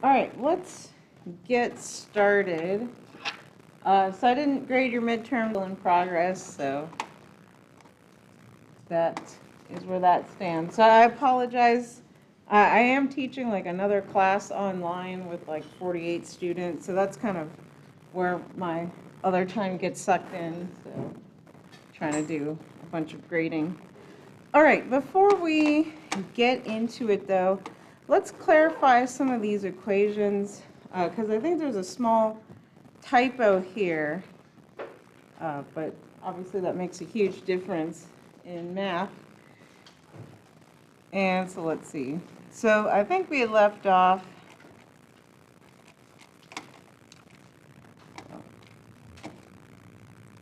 All right, let's get started. So I didn't grade your midterm in progress, so that is where that stands. So I apologize. I am teaching like another class online with like 48 students, so that's kind of where my other time gets sucked in. So trying to do a bunch of grading. All right, before we get into it though, let's clarify some of these equations because I think there's a small typo here, but obviously that makes a huge difference in math. And so let's see. So I think we had left off,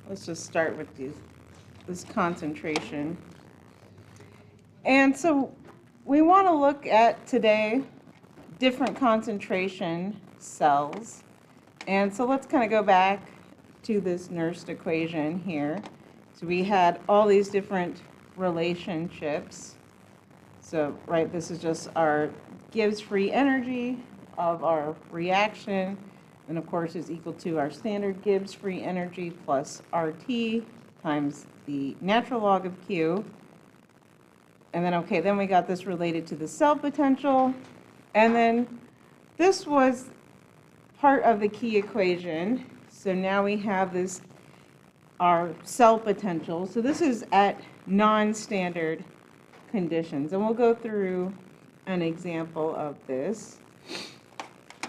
let's just start with this concentration. And so we want to look at today different concentration cells. And so let's kind of go back to this Nernst equation here. So we had all these different relationships. So, right, this is just our Gibbs free energy of our reaction, and of course is equal to our standard Gibbs free energy plus RT times the natural log of Q. And then, okay, then we got this related to the cell potential. And then this was part of the key equation. So now we have this, our cell potential. So this is at non-standard conditions. And we'll go through an example of this.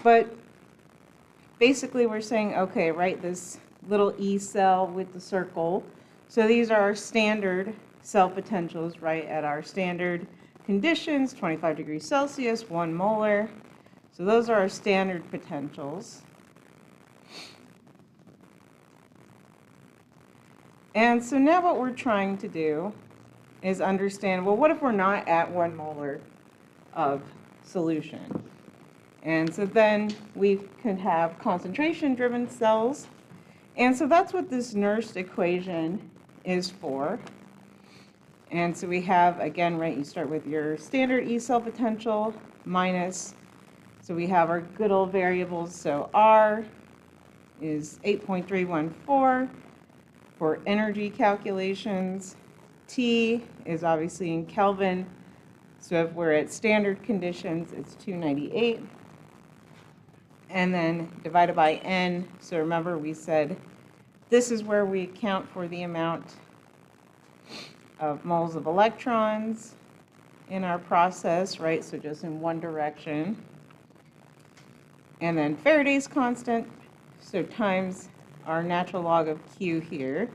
But basically we're saying, okay, right, this little E cell with the circle. So these are our standard cell potentials, right, at our standard conditions, 25 degrees Celsius, 1 molar. So those are our standard potentials. And so now what we're trying to do is understand, well, what if we're not at 1 molar of solution? And so then we can have concentration-driven cells. And so that's what this Nernst equation is for. And so we have, again, right, you start with your standard E cell potential minus, so we have our good old variables. So R is 8.314 for energy calculations. T is obviously in Kelvin. So if we're at standard conditions, it's 298. And then divided by N. So remember we said this is where we account for the amount of moles of electrons in our process, right? So just in one direction. And then Faraday's constant, so times our natural log of Q here.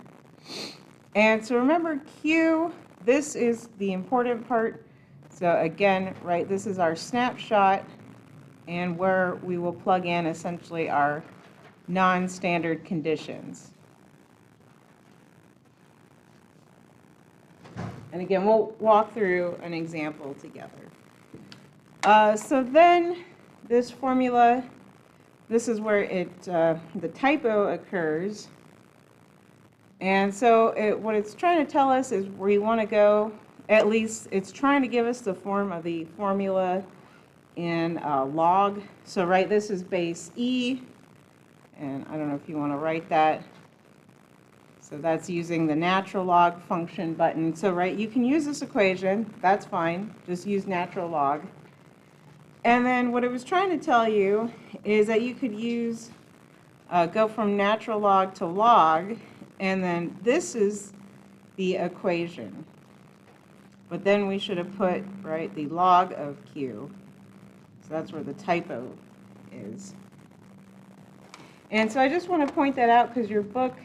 And so remember Q, this is the important part. So again, right, this is our snapshot and where we will plug in essentially our non-standard conditions. And again, we'll walk through an example together. So then this formula, this is where the typo occurs. And so what it's trying to tell us is where you want to go, at least it's trying to give us the form of the formula in log. So right, this is base E, and I don't know if you want to write that. So that's using the natural log function button. So right, you can use this equation, that's fine, just use natural log. And then what it was trying to tell you is that you could use, go from natural log to log, and then this is the equation. But then we should have put, right, the log of Q. So that's where the typo is. And so I just want to point that out because your book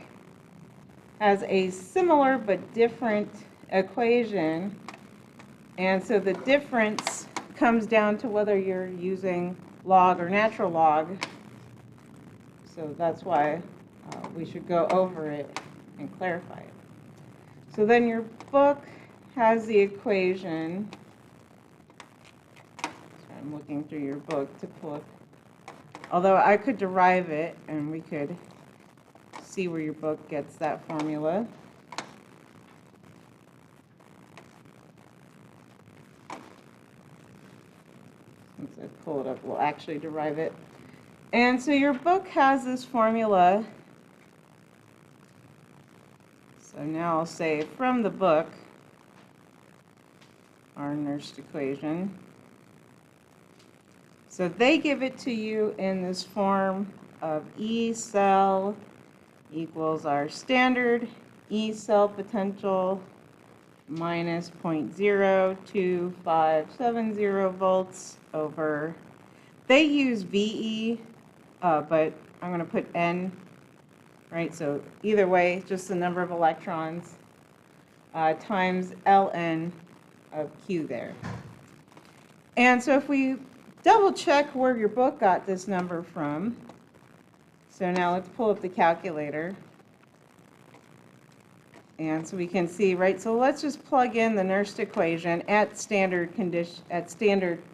has a similar but different equation. And so the difference comes down to whether you're using log or natural log. So that's why we should go over it and clarify it. So then your book has the equation. So I'm looking through your book to pull, although I could derive it and we could see where your book gets that formula. once I pull it up, we'll actually derive it. And so your book has this formula. So now I'll say from the book, our Nernst equation. So they give it to you in this form of E cell equals our standard E cell potential minus 0.02570 volts over, they use VE, but I'm going to put N, right? So either way, just the number of electrons times Ln of Q there. And so if we double check where your book got this number from, so now let's pull up the calculator. And so we can see, right, so let's just plug in the Nernst equation at standard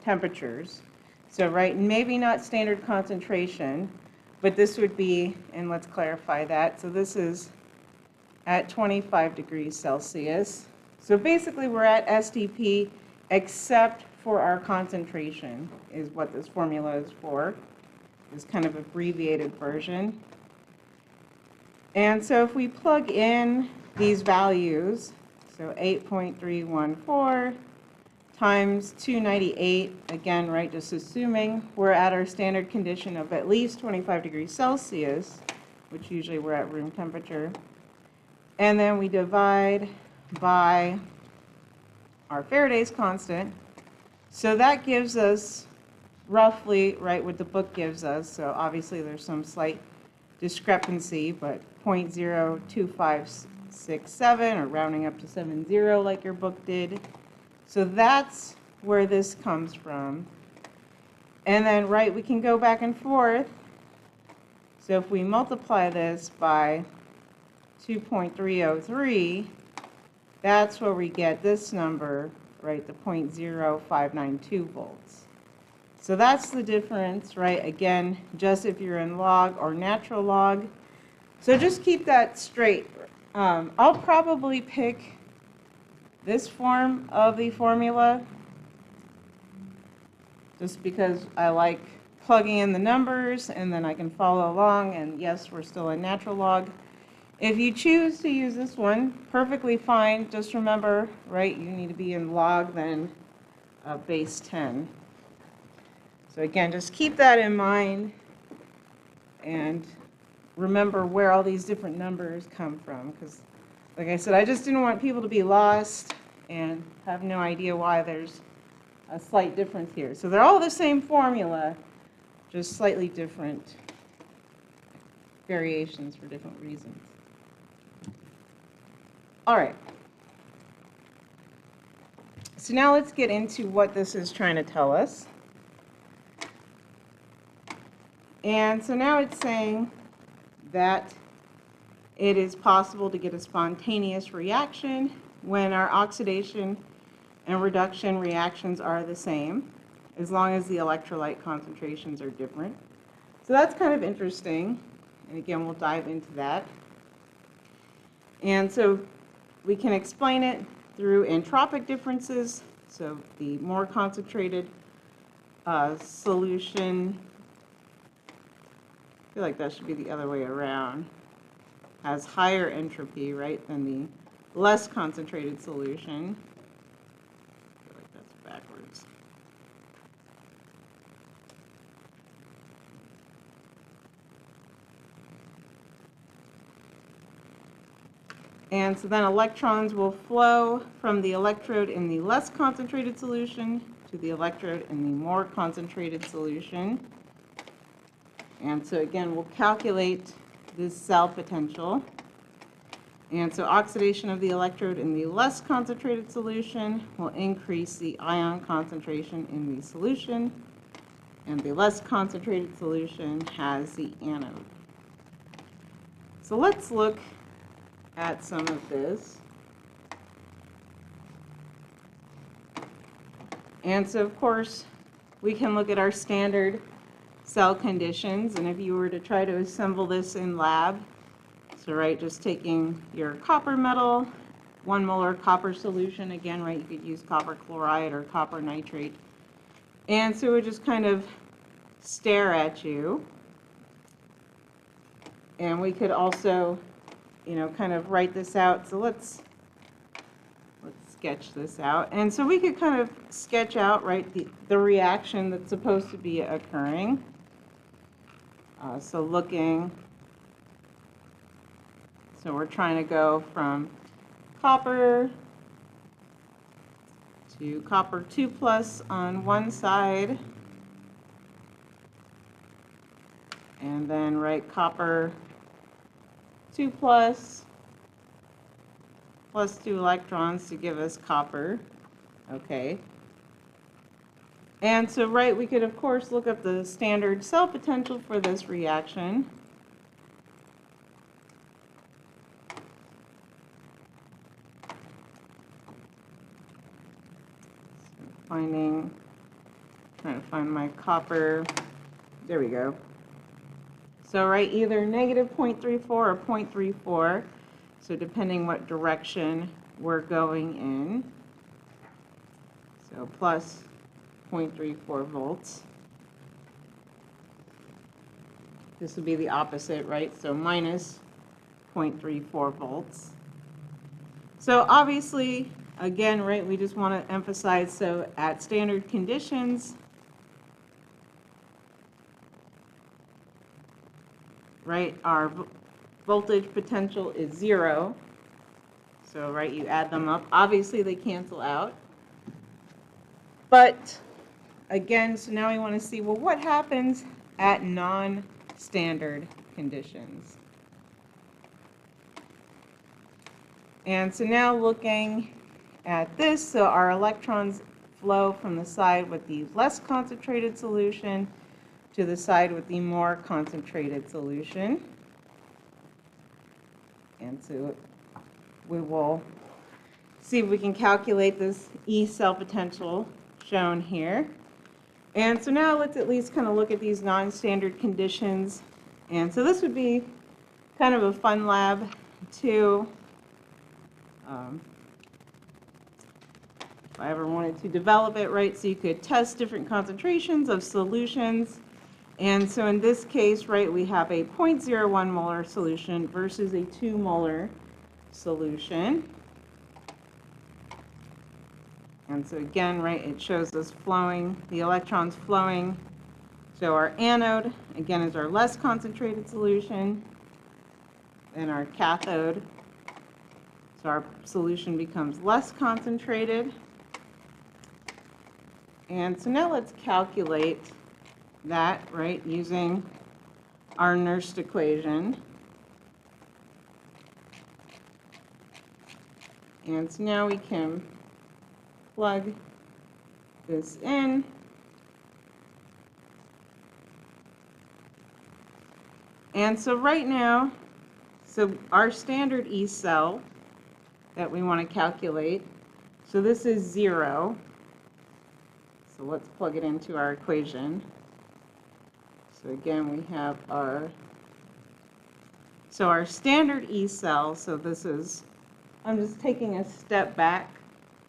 temperatures. So, right, maybe not standard concentration, but this would be, and let's clarify that, so this is at 25 degrees Celsius. So basically we're at STP except for our concentration is what this formula is for, this kind of abbreviated version. And so if we plug in these values, so 8.314 times 298, again, right, just assuming we're at our standard condition of at least 25 degrees Celsius, which usually we're at room temperature, and then we divide by our Faraday's constant. So that gives us roughly, right, what the book gives us. So obviously there's some slight discrepancy, but 0.02567, or rounding up to 70 like your book did. So that's where this comes from. And then, right, we can go back and forth. So if we multiply this by 2.303, that's where we get this number, right, the 0.0592 volts. So that's the difference, right? Again, just if you're in log or natural log. So just keep that straight. I'll probably pick this form of the formula just because I like plugging in the numbers and then I can follow along, and yes, we're still in natural log. If you choose to use this one, perfectly fine. Just remember, right, you need to be in log then base 10. So again, just keep that in mind and remember where all these different numbers come from, because like I said, I just didn't want people to be lost and have no idea why there's a slight difference here. So they're all the same formula, just slightly different variations for different reasons. All right. So now let's get into what this is trying to tell us. And so now it's saying that it is possible to get a spontaneous reaction when our oxidation and reduction reactions are the same, as long as the electrolyte concentrations are different. So that's kind of interesting. And again, we'll dive into that. And so we can explain it through entropic differences. So the more concentrated solution, I feel like that should be the other way around, has higher entropy, right, than the less concentrated solution. I feel like that's backwards. And so then electrons will flow from the electrode in the less concentrated solution to the electrode in the more concentrated solution. And so again, we'll calculate this cell potential. And so oxidation of the electrode in the less concentrated solution will increase the ion concentration in the solution. And the less concentrated solution has the anode. So let's look at some of this. And so of course we can look at our standard cell conditions, and if you were to try to assemble this in lab, so right, just taking your copper metal, 1 molar copper solution, again, right, you could use copper chloride or copper nitrate, And so it would just kind of stare at you. And we could also, kind of write this out. So let's sketch this out. And so we could kind of sketch out, right, the reaction that's supposed to be occurring. So we're trying to go from copper to copper 2+ on one side, and then write copper 2+ plus 2 electrons to give us copper. Okay. And so, right, we could, of course, look up the standard cell potential for this reaction. So trying to find my copper. There we go. So, right, either negative 0.34 or 0.34. So depending what direction we're going in. So plus 0.34 volts. This would be the opposite, right? So minus 0.34 volts. So obviously, again, right, we just want to emphasize, so at standard conditions, right, our voltage potential is 0. So, right, you add them up. Obviously, they cancel out. But, again, so now we want to see, well, what happens at non-standard conditions? And so now looking at this, so our electrons flow from the side with the less concentrated solution to the side with the more concentrated solution. And so we will see if we can calculate this E cell potential shown here. And so now let's at least kind of look at these non-standard conditions. And so this would be kind of a fun lab too. If I ever wanted to develop it, right, so you could test different concentrations of solutions. And so in this case, right, we have a 0.01 molar solution versus a 2 molar solution. And so again, right, it shows us flowing, the electrons flowing. So our anode, again, is our less concentrated solution, and our cathode. So our solution becomes less concentrated. And so now let's calculate that, right, using our Nernst equation. And so now we can plug this in. And so right now, so our standard E cell that we want to calculate, so this is 0. So let's plug it into our equation. So again, we have our standard E cell, so this is, I'm just taking a step back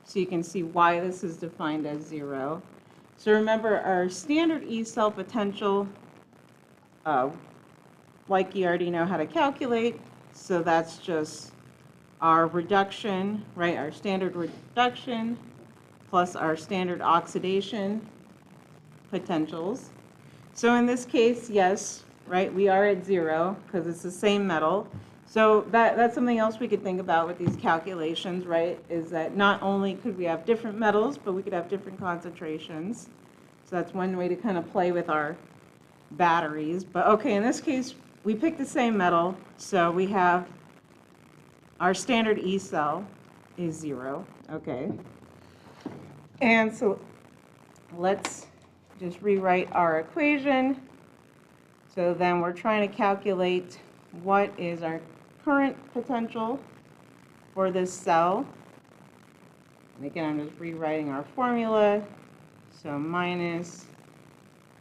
so you can see why this is defined as 0. So remember, our standard E cell potential, like you already know how to calculate, so that's just our reduction, right, our standard reduction plus our standard oxidation potentials. So in this case, yes, right, we are at 0 because it's the same metal. So that's something else we could think about with these calculations, right, is that not only could we have different metals, but we could have different concentrations. So that's one way to kind of play with our batteries. But okay, in this case, we picked the same metal, so we have our standard E cell is 0, okay. And so let's just rewrite our equation. So then we're trying to calculate what is our current potential for this cell. And again, I'm just rewriting our formula. So minus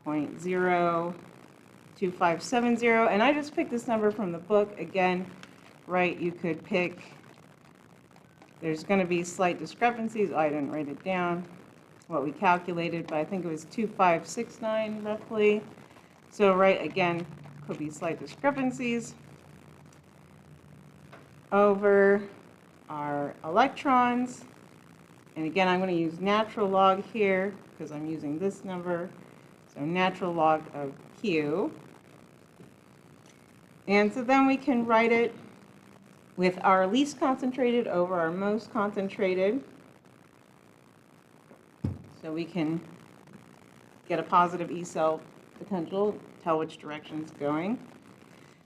0.02570. And I just picked this number from the book. Again, right, you could pick, there's going to be slight discrepancies. Oh, I didn't write it down. what we calculated, but I think it was 2569 roughly. So right, again, could be slight discrepancies over our electrons. And again, I'm going to use natural log here because I'm using this number. So natural log of Q. And so then we can write it with our least concentrated over our most concentrated. So we can get a positive E cell potential, tell which direction it's going.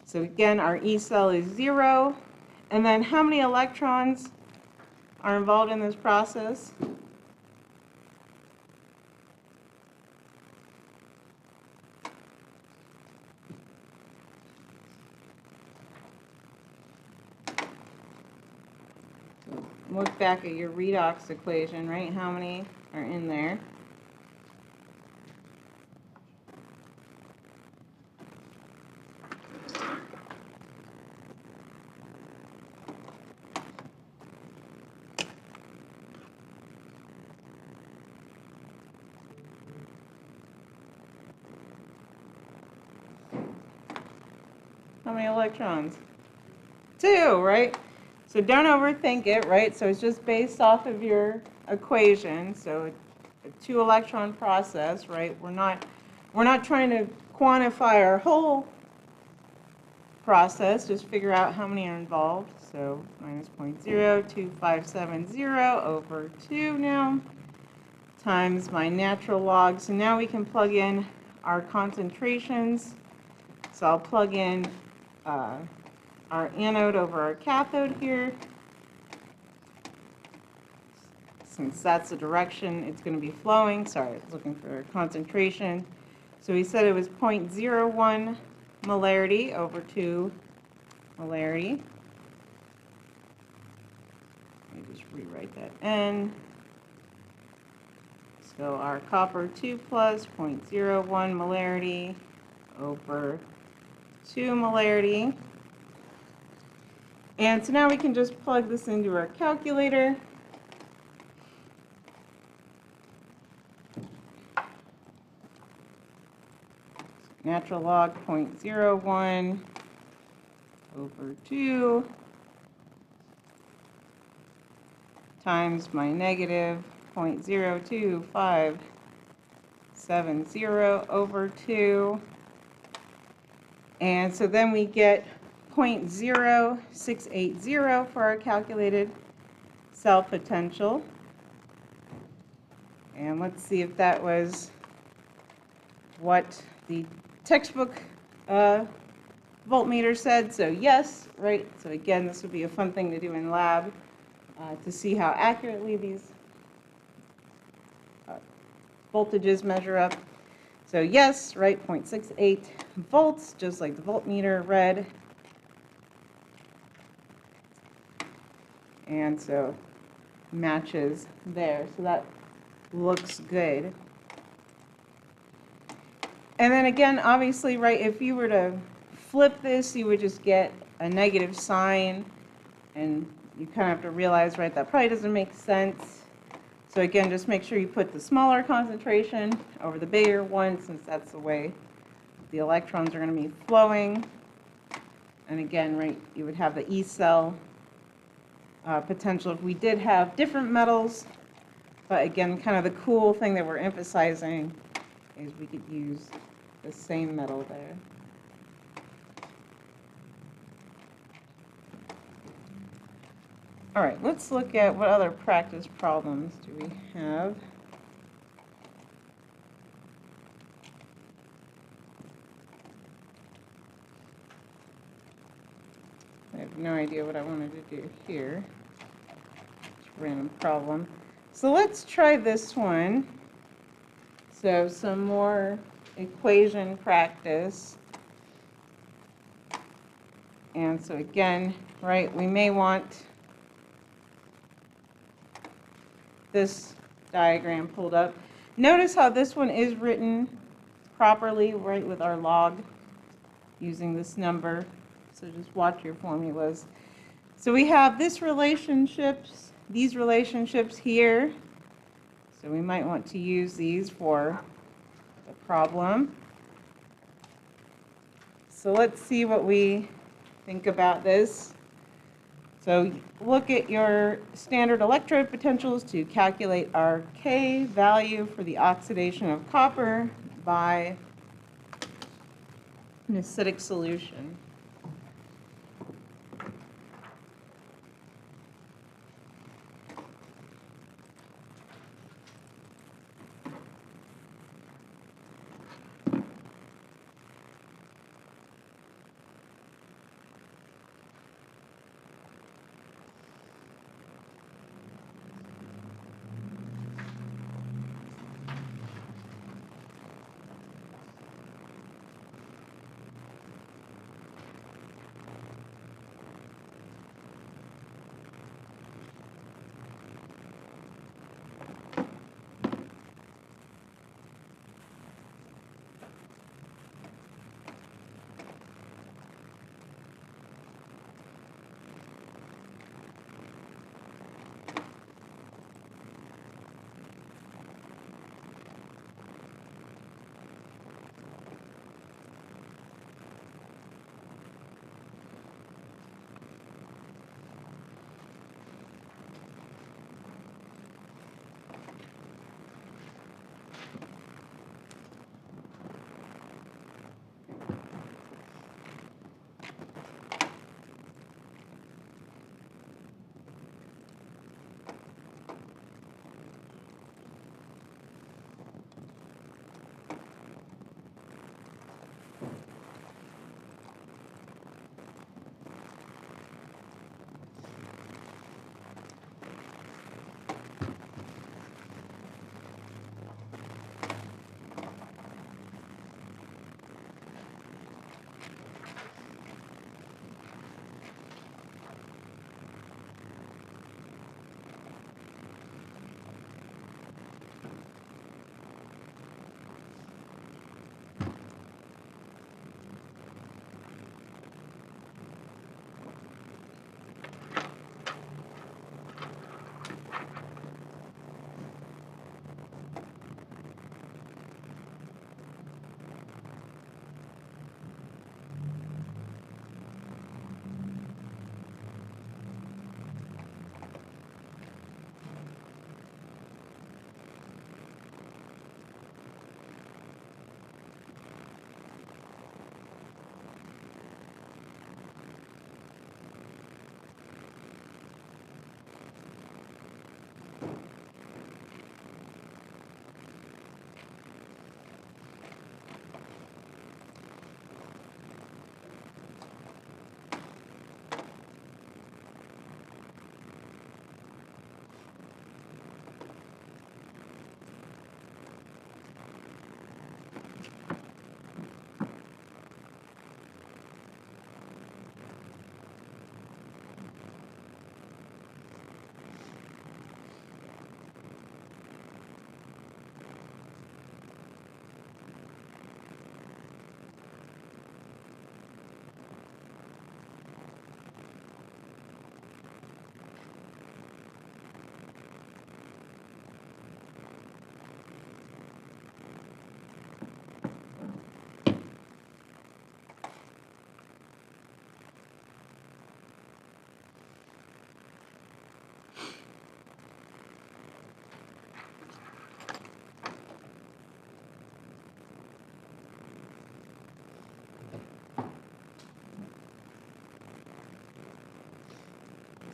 So again, our E cell is 0. And then how many electrons are involved in this process? Look back at your redox equation, right? How many are in there? How many electrons? 2, right? So don't overthink it, right? So it's just based off of your equation. So a 2-electron process, right? We're not trying to quantify our whole process. Just figure out how many are involved. So minus 0.02570 over 2 now times my natural log. So now we can plug in our concentrations. So I'll plug in our anode over our cathode here. Since that's the direction it's going to be flowing. Sorry, I was looking for concentration. So we said it was 0.01 molarity over 2 molarity. Let me just rewrite that N. So our copper 2 plus 0.01 molarity over 2 molarity. And so now we can just plug this into our calculator. Natural log 0.01 over 2 times my negative 0.02570 over 2. And so then we get 0.0680 for our calculated cell potential. And let's see if that was what the textbook voltmeter said. So yes, right? So again, this would be a fun thing to do in lab to see how accurately these voltages measure up. So yes, right, 0.68 volts, just like the voltmeter read. And so matches there. So that looks good. And then again, obviously, right, if you were to flip this, you would just get a negative sign. And you kind of have to realize, right, that probably doesn't make sense. So again, just make sure you put the smaller concentration over the bigger one, since that's the way the electrons are going to be flowing. And again, right, you would have the E cell potential if we did have different metals. But again, kind of the cool thing that we're emphasizing is we could use the same metal there. All right, let's look at what other practice problems do we have. I have no idea what I wanted to do here. It's a random problem. So let's try this one. So some more equation practice. And so again, right, we may want this diagram pulled up. Notice how this one is written properly, right, with our log using this number. So just watch your formulas. So we have these relationships here. So we might want to use these for the problem. So let's see what we think about this. So look at your standard electrode potentials to calculate our K value for the oxidation of copper by an acidic solution.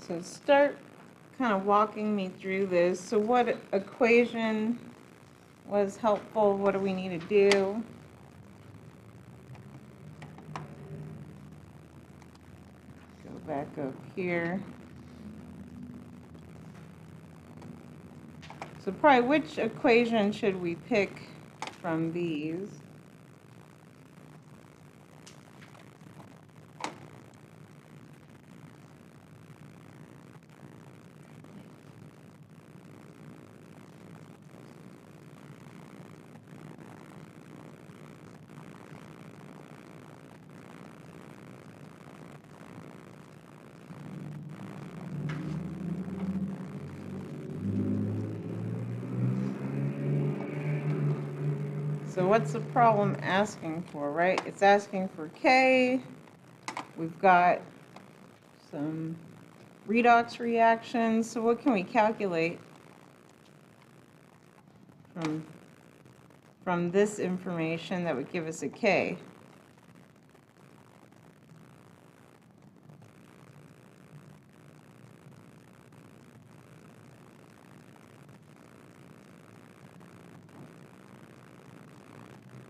So start kind of walking me through this. So what equation was helpful? What do we need to do? Go back up here. So probably which equation should we pick from these? So what's the problem asking for, right? It's asking for K. We've got some redox reactions. So what can we calculate from this information that would give us a K?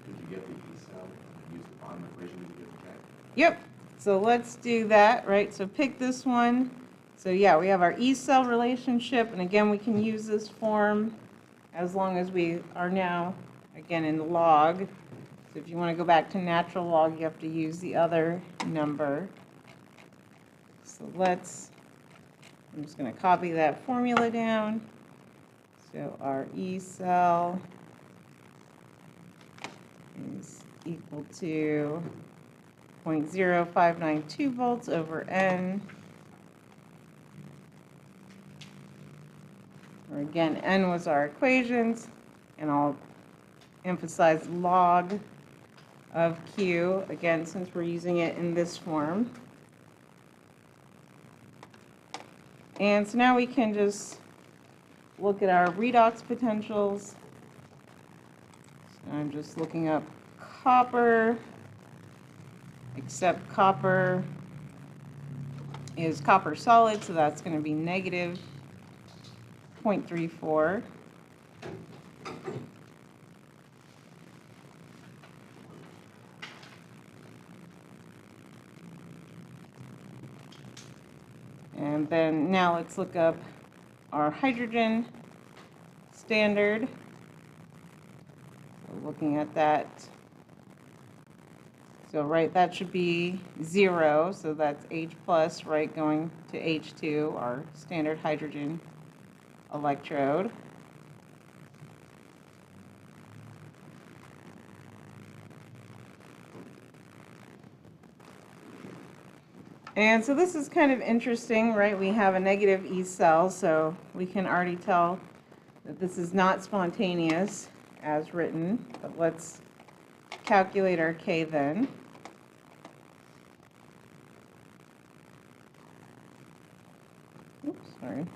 Did you get the E cell? Use the bottom equation to get the K? Yep. So let's do that, right? So pick this one. So yeah, we have our E cell relationship, and again, we can use this form as long as we are now, again, in log. So if you want to go back to natural log, you have to use the other number. So I'm just going to copy that formula down. So our E cell is equal to 0.0592 volts over N. Or again, N was our equations, and I'll emphasize log of Q, again, since we're using it in this form. And so now we can just look at our redox potentials. So I'm just looking up copper, except copper is copper solid, so that's going to be negative 0.34. And then now let's look up our hydrogen standard. So looking at that. So right, that should be 0, so that's H plus, right, going to H2, our standard hydrogen electrode. And so this is kind of interesting, right? We have a negative E cell, so we can already tell that this is not spontaneous as written, but let's calculate our K then. Oops, sorry.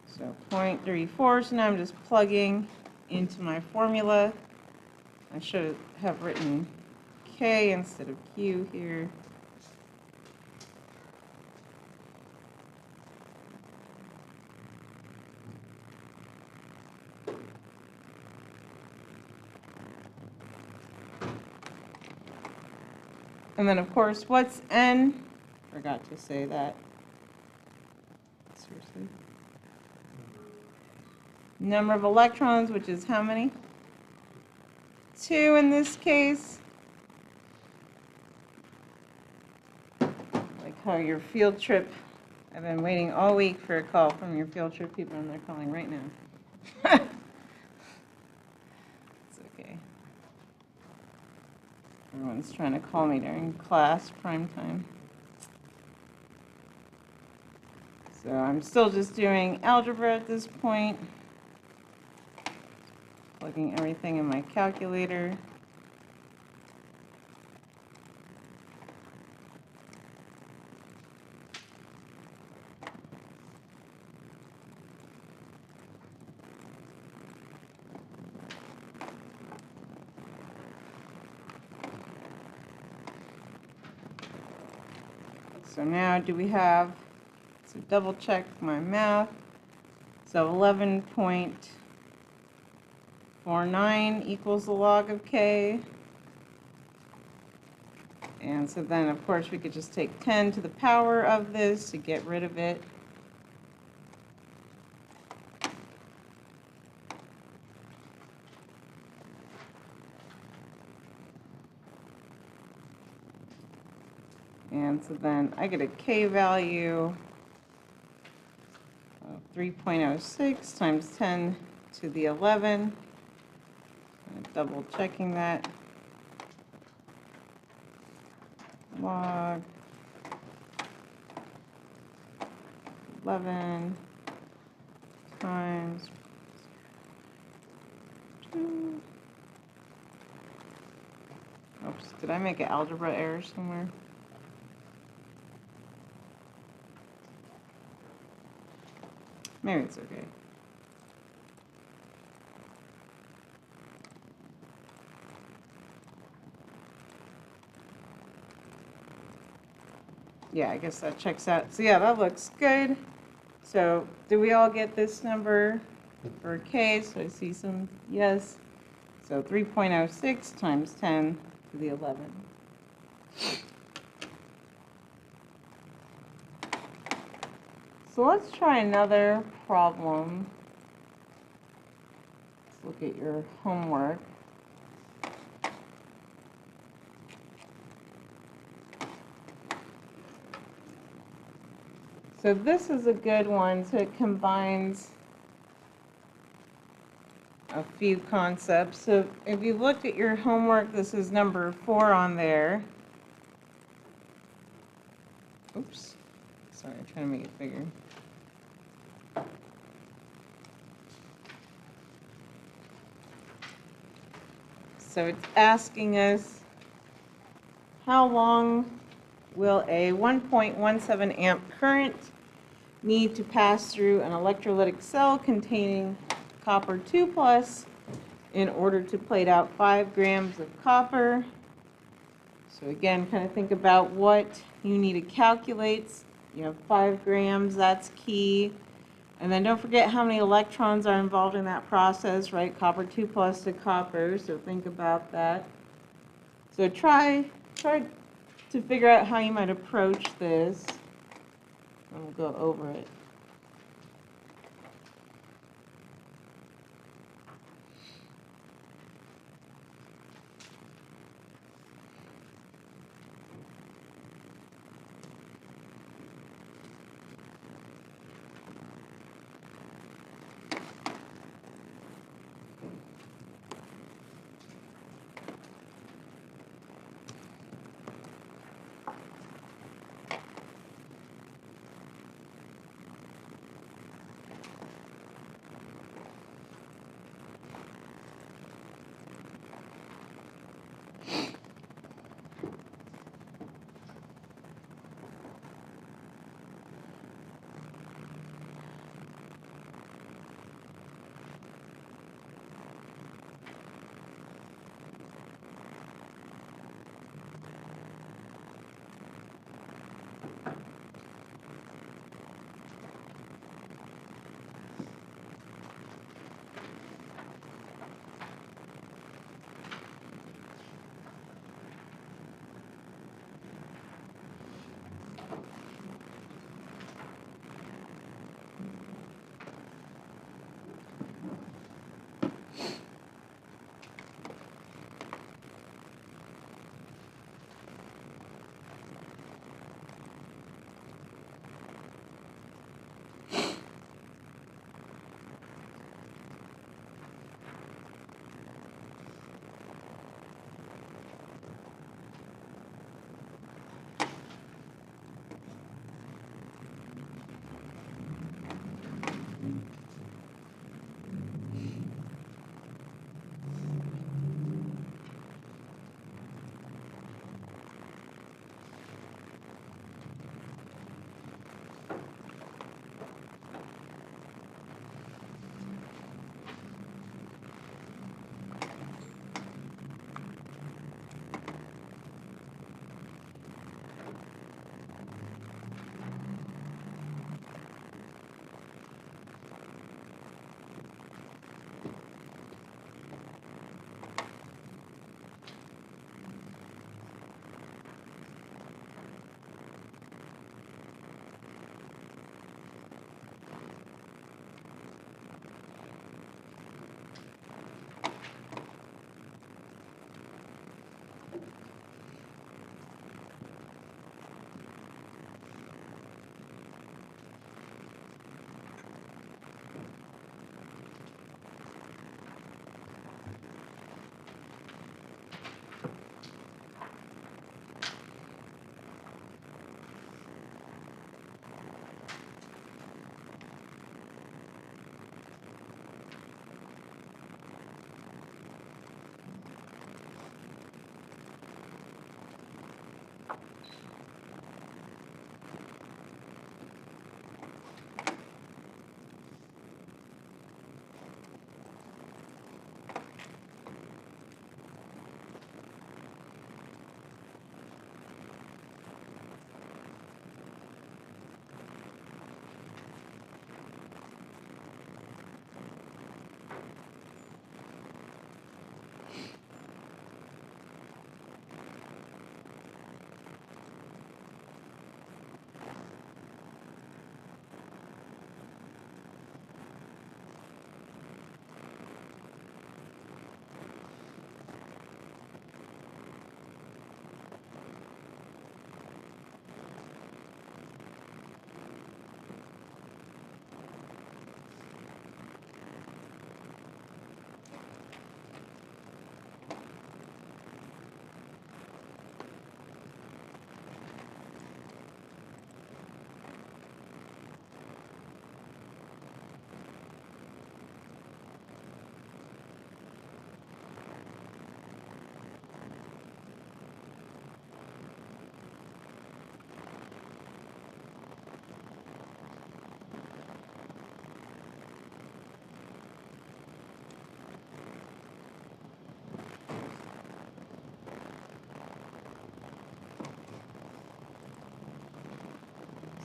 So 0.34, so now I'm just plugging into my formula. I should have written K instead of Q here. And then, of course, what's N? Forgot to say that. Seriously. Number of electrons, which is how many? 2 in this case. Like how your field trip, I've been waiting all week for a call from your field trip people, and they're calling right now. It's okay. Everyone's trying to call me during class, prime time. So I'm still just doing algebra at this point. Plugging everything in my calculator. So now do we have, so double check my math. So 11.49 equals the log of K. And so then, of course, we could just take 10 to the power of this to get rid of it. And so then I get a K value of 3.06 times 10 to the 11. I'm double checking that. Log 11 times 2 Oops, did I make an algebra error somewhere? Maybe it's okay. Yeah, I guess that checks out. So yeah, that looks good. So do we all get this number for K? So I see some yes. So 3.06 times 10 to the 11. So let's try another problem. Let's look at your homework. So this is a good one. So it combines a few concepts. So if you looked at your homework, this is number 4 on there. Oops. Sorry, I'm trying to make it bigger. So it's asking us, how long will a 1.17 amp current need to pass through an electrolytic cell containing copper 2+ in order to plate out 5 grams of copper? So again, kind of think about what you need to calculate. You have 5 grams, that's key. And then don't forget how many electrons are involved in that process, right? Copper 2+ to copper, so think about that. So try to figure out how you might approach this, and we'll go over it.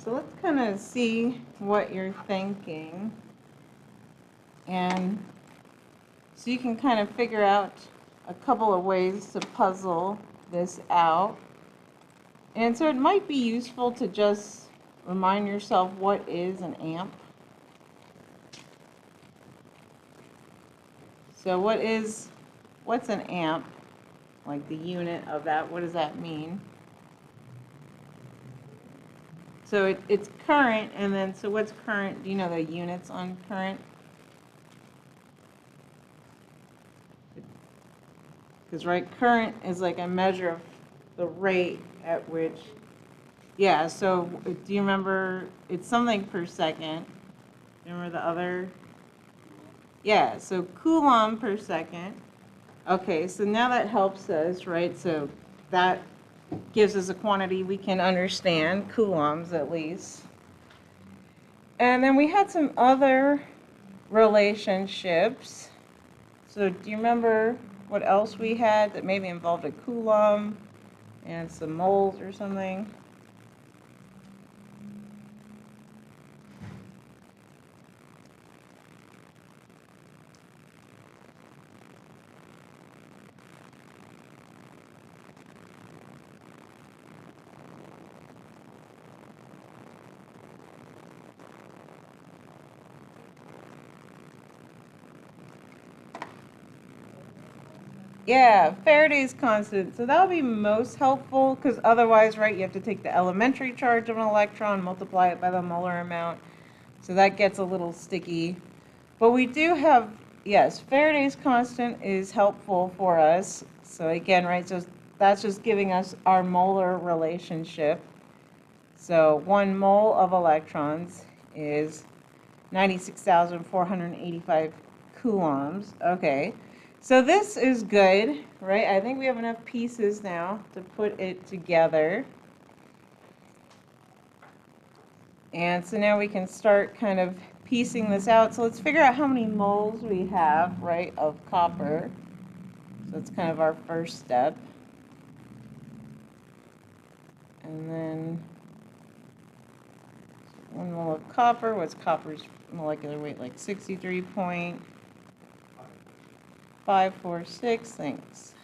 So let's kind of see what you're thinking. And so you can kind of figure out a couple of ways to puzzle this out. And so it might be useful to just remind yourself what is an amp. So what's an amp? Like the unit of that, what does that mean? So it's current, and then, so what's current? Do you know the units on current? Because, right, current is like a measure of the rate at which, yeah, so do you remember, it's something per second. Remember the other? Yeah, so coulomb per second. Okay, so now that helps us, right? So that gives us a quantity we can understand, coulombs at least. And then we had some other relationships. So do you remember what else we had that maybe involved a coulomb and some moles or something? Yeah, Faraday's constant. So that would be most helpful, because otherwise, right, you have to take the elementary charge of an electron, multiply it by the molar amount. So that gets a little sticky. But we do have, yes, Faraday's constant is helpful for us. So again, right, so that's just giving us our molar relationship. So 1 mole of electrons is 96,485 coulombs. Okay. So this is good, right? I think we have enough pieces now to put it together. And so now we can start kind of piecing this out. So let's figure out how many moles we have, right, of copper. So that's kind of our first step. And then 1 mole of copper. What's copper's molecular weight? Like 63.546. Thanks.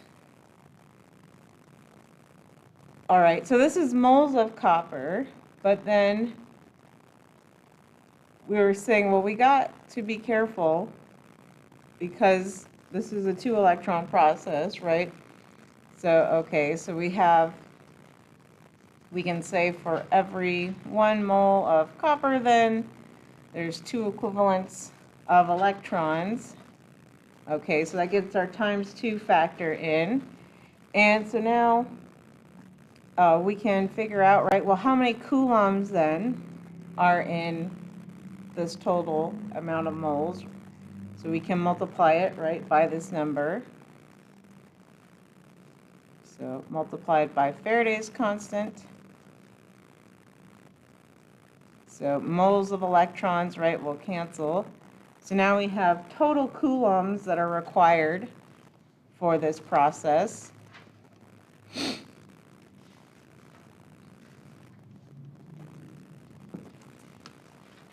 All right, so this is moles of copper, but then we were saying, well, we got to be careful because this is a 2-electron process, right? So, okay, so we can say for every 1 mole of copper, then there's 2 equivalents of electrons. Okay, so that gets our times 2 factor in. And so now we can figure out, right, well, how many coulombs then are in this total amount of moles? So we can multiply it, right, by this number. So multiplied by Faraday's constant. So moles of electrons, right, will cancel. So now we have total coulombs that are required for this process.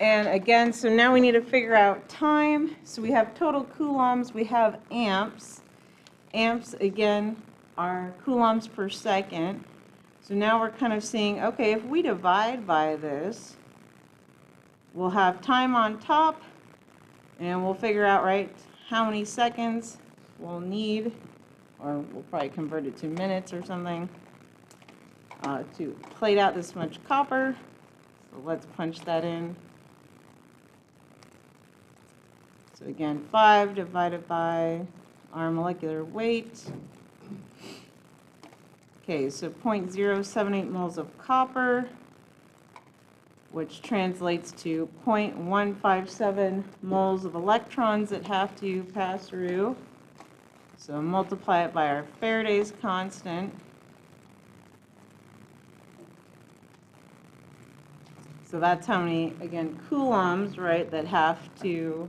And again, so now we need to figure out time. So we have total coulombs, we have amps. Amps, again, are coulombs per second. So now we're kind of seeing, okay, if we divide by this, we'll have time on top, and we'll figure out, right, how many seconds we'll need, or we'll probably convert it to minutes or something, to plate out this much copper. So let's punch that in. So again, 5 divided by our molecular weight. Okay, so 0.078 moles of copper, which translates to 0.157 moles of electrons that have to pass through. So multiply it by our Faraday's constant. So that's how many, again, coulombs, right, that have to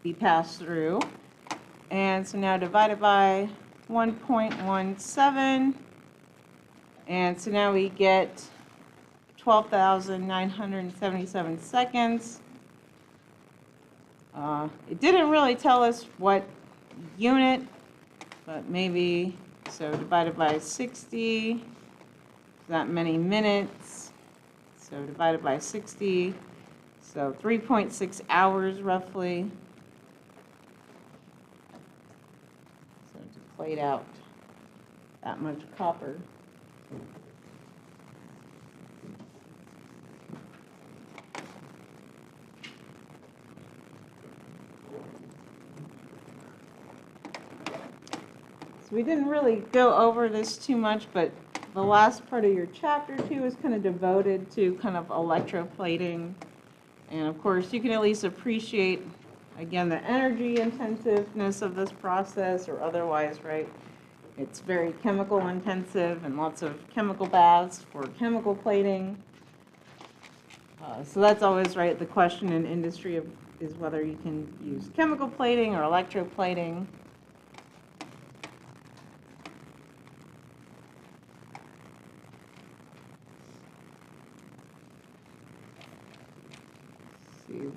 be passed through. And so now divided by 1.17. And so now we get 12,977 seconds. It didn't really tell us what unit, but maybe, so divided by 60, that many minutes. So divided by 60, so 3.6 hours roughly. So to plate out that much copper. So we didn't really go over this too much, but the last part of your chapter 2 is kind of devoted to kind of electroplating. And of course, you can at least appreciate, again, the energy intensiveness of this process, or otherwise, right? It's very chemical intensive and lots of chemical baths for chemical plating. So that's always, right, the question in industry is whether you can use chemical plating or electroplating.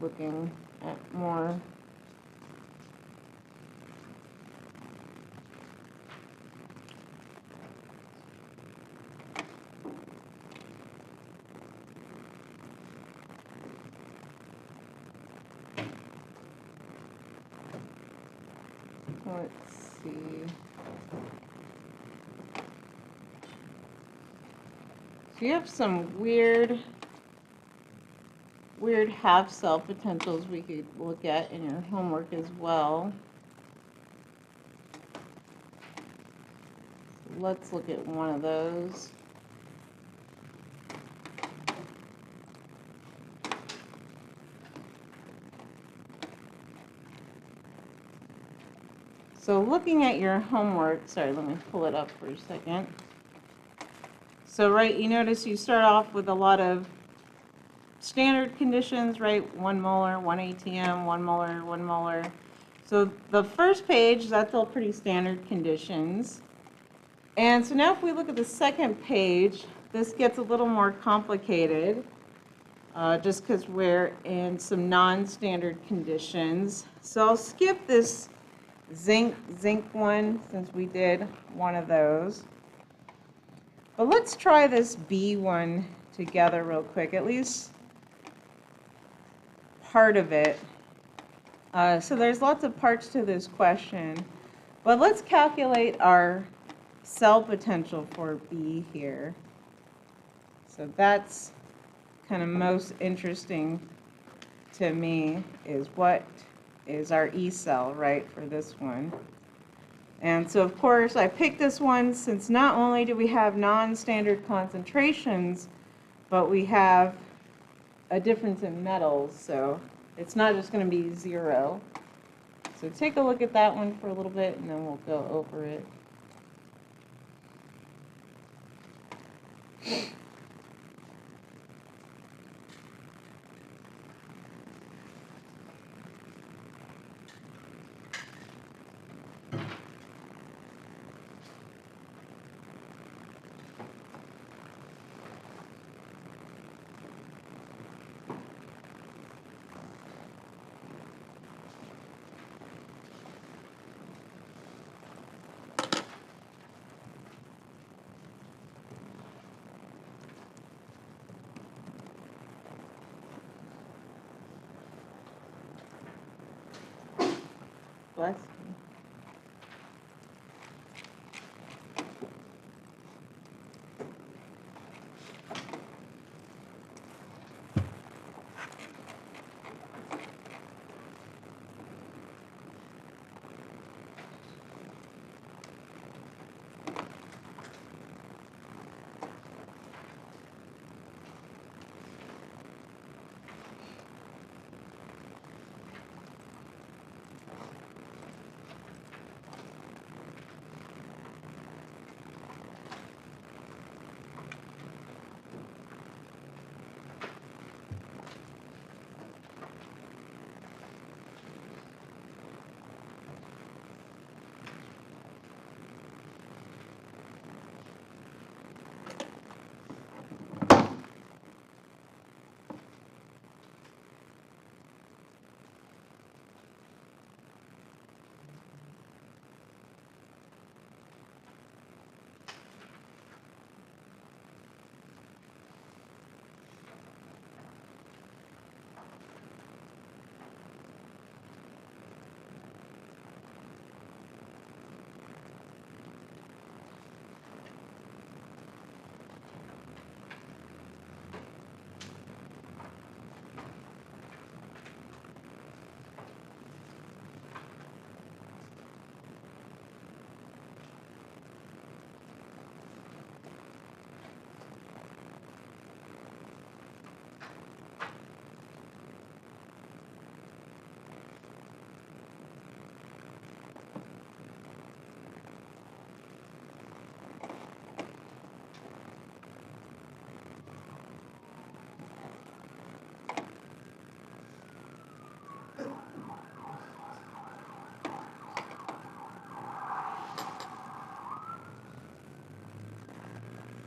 Looking at more. Let's see. So you have some weird half cell potentials we could look at in your homework as well. So let's look at one of those. So looking at your homework, sorry, let me pull it up for a second. So right, you notice you start off with a lot of standard conditions, right? 1 molar, 1 ATM, 1 molar, 1 molar. So the first page, that's all pretty standard conditions. And so now if we look at the second page, this gets a little more complicated, just because we're in some non-standard conditions. So I'll skip this zinc one, since we did one of those. But let's try this B one together real quick, at least part of it. So there's lots of parts to this question, but let's calculate our cell potential for B here. So that's kind of most interesting to me, is what is our E cell, right, for this one. And so of course I picked this one since not only do we have non-standard concentrations, but we have a difference in metals, so it's not just going to be 0. So take a look at that one for a little bit, and then we'll go over it. Bless you.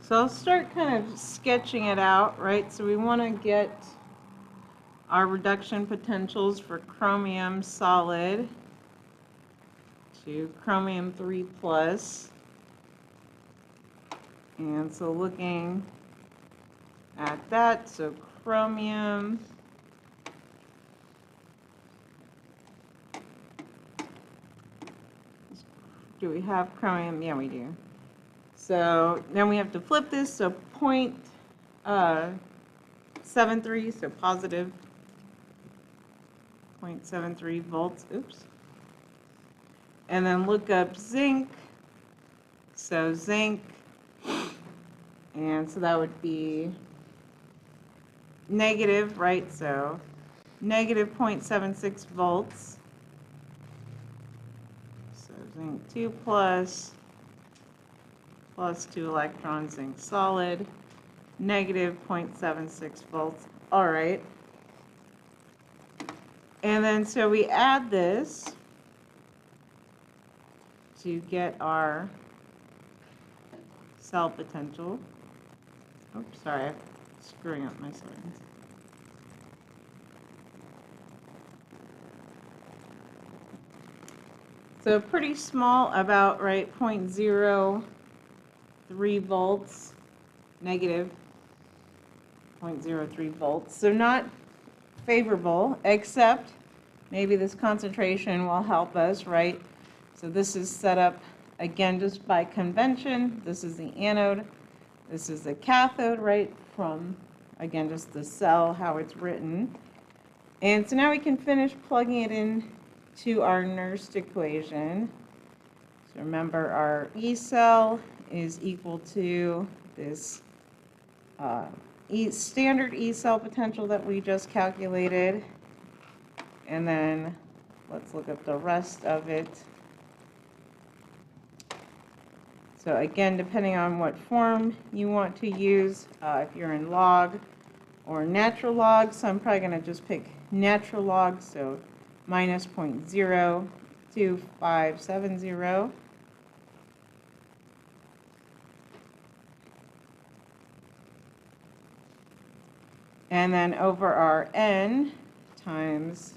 So I'll start kind of sketching it out, right? So we want to get our reduction potentials for chromium solid to chromium 3 plus. And so looking at that, so chromium, do we have chromium? Yeah, we do. So then we have to flip this, so 0.73, so positive 0.73 volts, oops. And then look up zinc, so zinc, and so that would be negative, right? So negative 0.76 volts. So zinc 2 plus 2 electrons, zinc solid, negative 0.76 volts. All right. And then so we add this to get our cell potential. Oops, sorry, I'm screwing up my slides. So pretty small, about right 0.03 volts, negative 0.03 volts. So not favorable, except maybe this concentration will help us, right? So this is set up again just by convention. This is the anode. This is the cathode, right, from, again, just the cell, how it's written. And so now we can finish plugging it in to our Nernst equation. So remember, our E cell is equal to this standard E cell potential that we just calculated. And then let's look at the rest of it. So again, depending on what form you want to use, if you're in log or natural log, so I'm probably going to just pick natural log, so minus 0.02570. And then over our n times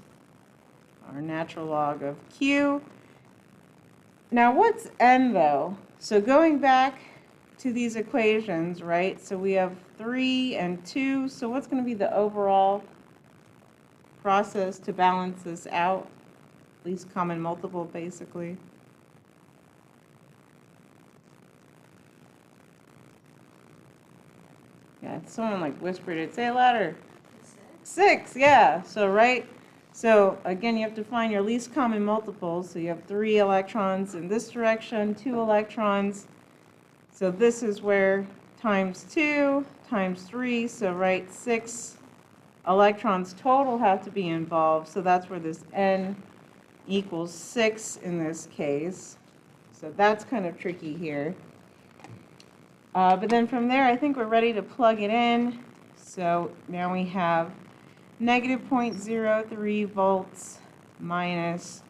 our natural log of q. Now what's n though? So going back to these equations, right? So we have 3 and 2. So what's going to be the overall process to balance this out? Least common multiple, basically. Yeah, someone like whispered it. Say it louder. 6, yeah. So, right? So, again, you have to find your least common multiples. So you have 3 electrons in this direction, 2 electrons. So this is where times 2 times 3, so right, 6 electrons total have to be involved. So that's where this n equals 6 in this case. So that's kind of tricky here. But then from there, I think we're ready to plug it in. So now we have negative 0.03 volts minus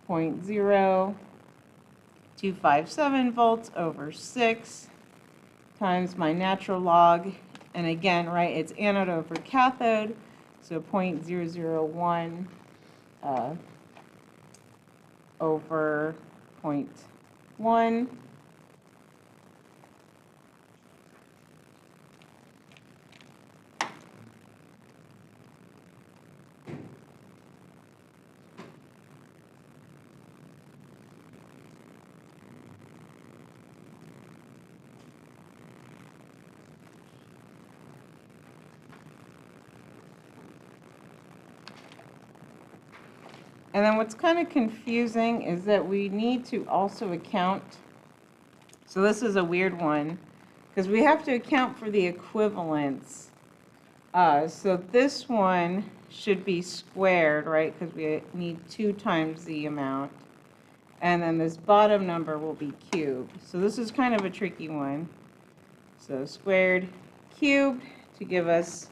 0.0257 volts over 6 times my natural log. And again, right, it's anode over cathode, so 0.001 over 0.1. And then what's kind of confusing is that we need to also account, so this is a weird one, because we have to account for the equivalence. So this one should be squared, right, because we need 2 times the amount. And then this bottom number will be cubed. So this is kind of a tricky one. So squared cubed to give us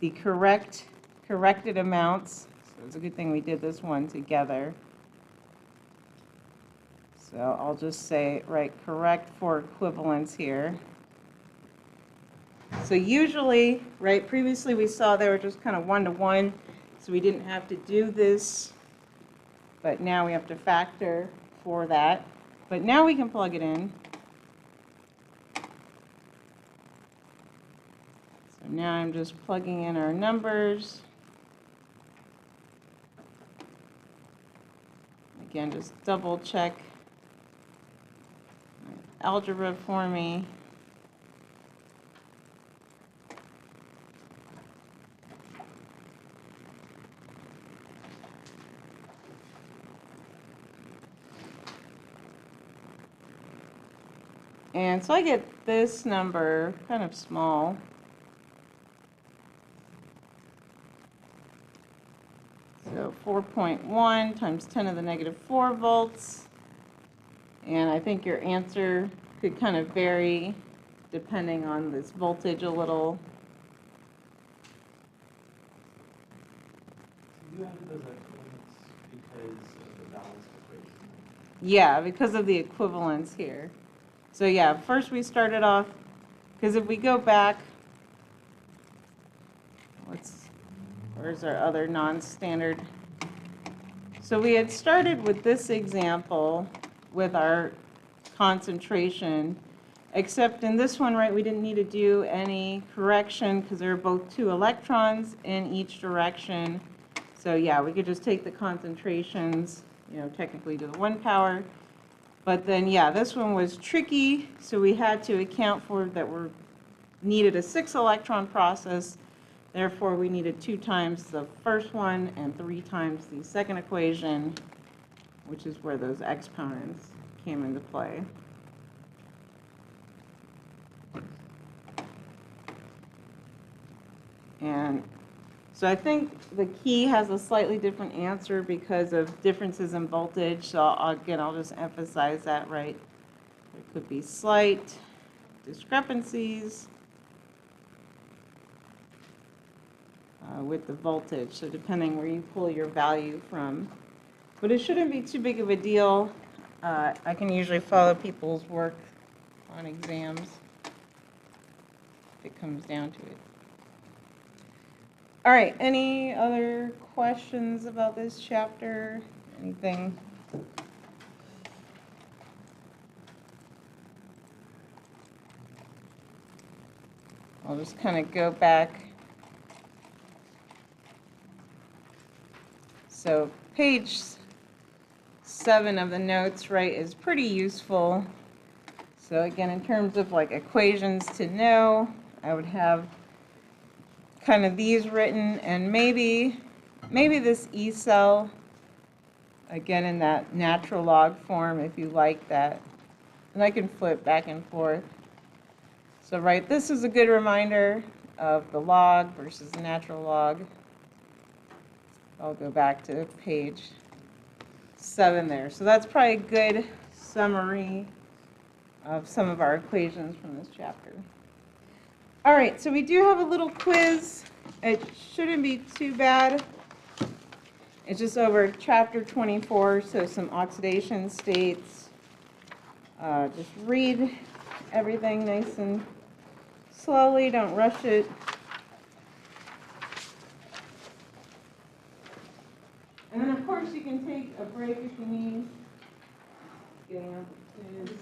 the corrected amounts. So it's a good thing we did this one together. So I'll just say, right, correct for equivalence here. So usually, right, previously we saw they were just kind of 1-to-1, so we didn't have to do this. But now we have to factor for that. But now we can plug it in. So now I'm just plugging in our numbers. Again, just double check algebra for me. And so I get this number kind of small. So 4.1 times 10 to the negative 4 volts. And I think your answer could kind of vary depending on this voltage a little. You added those equivalents because of the balance equation? Yeah, because of the equivalence here. So yeah, first we started off, because if we go back, where's our other non-standard? So we had started with this example with our concentration, except in this one, right, we didn't need to do any correction because there are both 2 electrons in each direction. So yeah, we could just take the concentrations, technically to the 1 power. But then, yeah, this one was tricky, so we had to account for that we needed a 6 electron process. Therefore, we needed 2 times the first one and 3 times the second equation, which is where those exponents came into play. And so I think the key has a slightly different answer because of differences in voltage. So again, I'll just emphasize that, right? Could be slight discrepancies with the voltage, so depending where you pull your value from. But it shouldn't be too big of a deal. I can usually follow people's work on exams if it comes down to it. All right, any other questions about this chapter? Anything? I'll just kind of go back. So page 7 of the notes, right, is pretty useful. So again, in terms of like equations to know, I would have kind of these written, and maybe this E cell, again in that natural log form if you like that. And I can flip back and forth. So right, this is a good reminder of the log versus the natural log. I'll go back to page 7 there. So that's probably a good summary of some of our equations from this chapter. All right, so we do have a little quiz. It shouldn't be too bad. It's just over chapter 24, so some oxidation states. Just read everything nice and slowly, don't rush it. And then, of course, you can take a break if you need. Getting up to